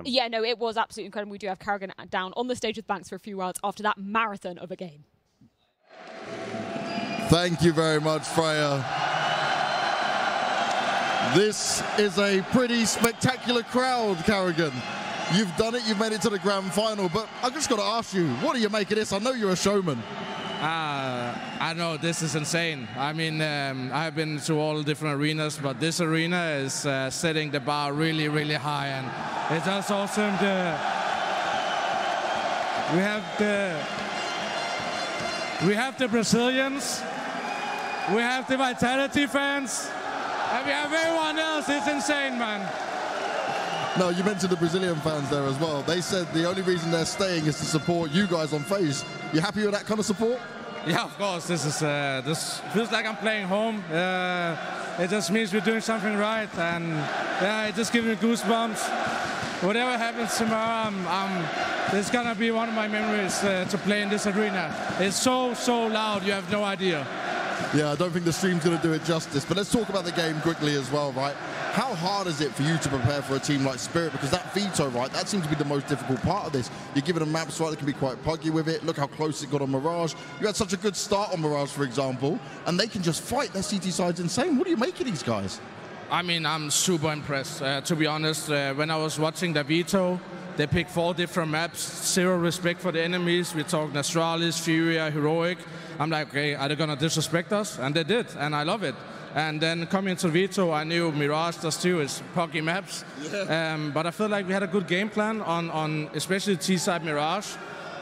Yeah, no, it was absolutely incredible. We do have KARRIGAN down on the stage with Banks for a few rounds after that marathon of a game. Thank you very much, Freya. This is a pretty spectacular crowd, KARRIGAN. You've done it, you've made it to the grand final, but I've just got to ask you, what do you make of this? I know you're a showman. I know this is insane. I mean, I've been to all different arenas, but this arena is setting the bar really, really high, and it's just awesome. We have the Brazilians, we have the Vitality fans, and we have everyone else. It's insane, man. No, you mentioned the Brazilian fans there as well. They said the only reason they're staying is to support you guys on FaZe. You happy with that kind of support? Yeah, of course. This feels like I'm playing home. It just means we're doing something right, and yeah, it just gives me goosebumps. Whatever happens tomorrow, it's gonna be one of my memories to play in this arena. It's so loud, you have no idea. Yeah, I don't think the stream's going to do it justice. But let's talk about the game quickly as well, right? How hard is it for you to prepare for a team like Spirit? Because that veto, right, that seems to be the most difficult part of this. You're giving them maps, right, that can be quite puggy with it. Look how close it got on Mirage. You had such a good start on Mirage, for example, and they can just fight. Their CT side's insane. What do you make of these guys? I mean, I'm super impressed, to be honest. When I was watching the veto, they picked 4 different maps, 0 respect for the enemies. We're talking Astralis, Furia, Heroic. I'm like, okay, are they gonna disrespect us? And they did, and I love it. And then coming into veto, I knew Mirage does too, is puggy maps. Yeah. But I feel like we had a good game plan on especially T-side Mirage.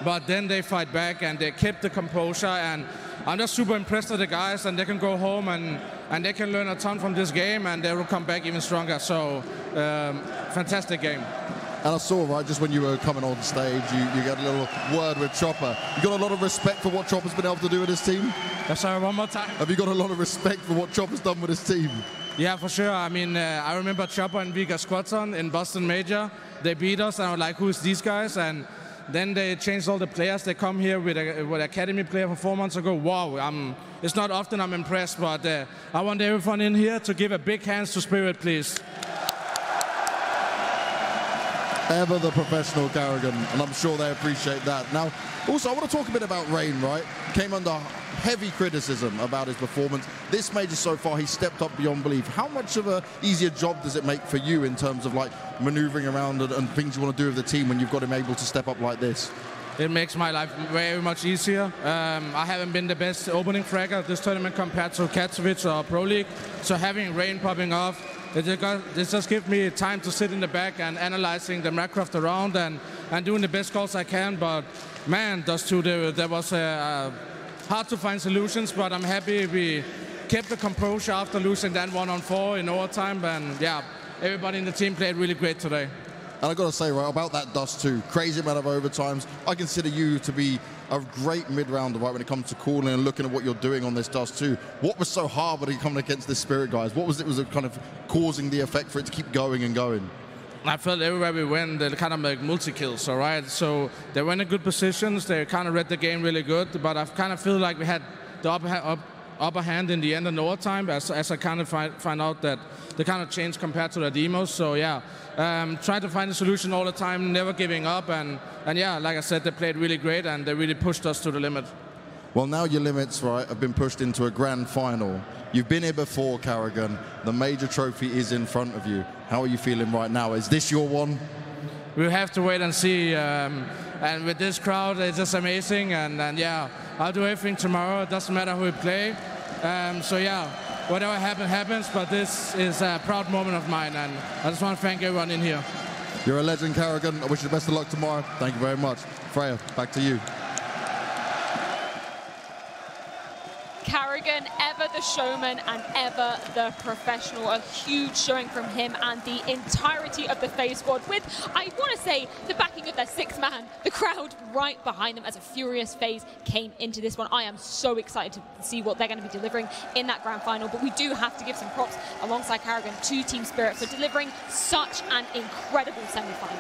But then they fight back and they kept the composure, and I'm just super impressed with the guys, and they can go home and they can learn a ton from this game, and they will come back even stronger. So, fantastic game. And I saw, right, just when you were coming on stage, you got a little word with Chopper. You got a lot of respect for what Chopper's been able to do with his team? Sorry, one more time. Have you got a lot of respect for what Chopper's done with his team? Yeah, for sure. I mean, I remember Chopper and Vika Squadron in Boston Major. They beat us, and I was like, who's these guys? And then they changed all the players. They come here with an academy player for 4 months ago. Wow, it's not often I'm impressed, but I want everyone in here to give a big hand to Spirit, please. Ever the professional KARRIGAN, and I'm sure they appreciate that. Now, also, I want to talk a bit about Rain, right? Came under heavy criticism about his performance. This major so far, he stepped up beyond belief. How much of an easier job does it make for you in terms of like maneuvering around and things you want to do with the team when you've got him able to step up like this? It makes my life very much easier. I haven't been the best opening fragger at this tournament compared to Katowice or Pro League, so having Rain popping off, it just gives me time to sit in the back and analyzing the Minecraft around and doing the best calls I can. But man, those two, there was hard to find solutions, but I'm happy we kept the composure after losing that 1-on-4 in overtime. And yeah, everybody in the team played really great today. And I've got to say, right, about that Dust 2, crazy amount of overtimes. I consider you to be a great mid-rounder, right, when it comes to calling and looking at what you're doing on this Dust 2. What was so hard when you coming against this Spirit guys? What was it kind of causing the effect for it to keep going and going? I felt everywhere we went, they kind of make multi-kills, all right? So they were in good positions, they kind of read the game really good, but I kind of feel like we had the upper hand in the end and overtime, as I kind of find out that they kind of changed compared to the demos. So yeah, trying to find a solution all the time, never giving up, and yeah, like I said, they played really great and they really pushed us to the limit. Well, now your limits, right, have been pushed into a grand final. You've been here before, KARRIGAN. The major trophy is in front of you. How are you feeling right now? Is this your one? We'll have to wait and see. And with this crowd, it's just amazing. And yeah, I'll do everything tomorrow. It doesn't matter who we play. So yeah, whatever happens. But this is a proud moment of mine, and I just want to thank everyone in here. You're a legend, KARRIGAN. I wish you the best of luck tomorrow. Thank you very much. Freya, back to you. KARRIGAN, ever the showman and ever the professional. A huge showing from him and the entirety of the FaZe squad with, I want to say, the backing of their 6th man, the crowd right behind them as a furious FaZe came into this one. I am so excited to see what they're going to be delivering in that grand final, but we do have to give some props alongside KARRIGAN to Team Spirit for delivering such an incredible semi-final.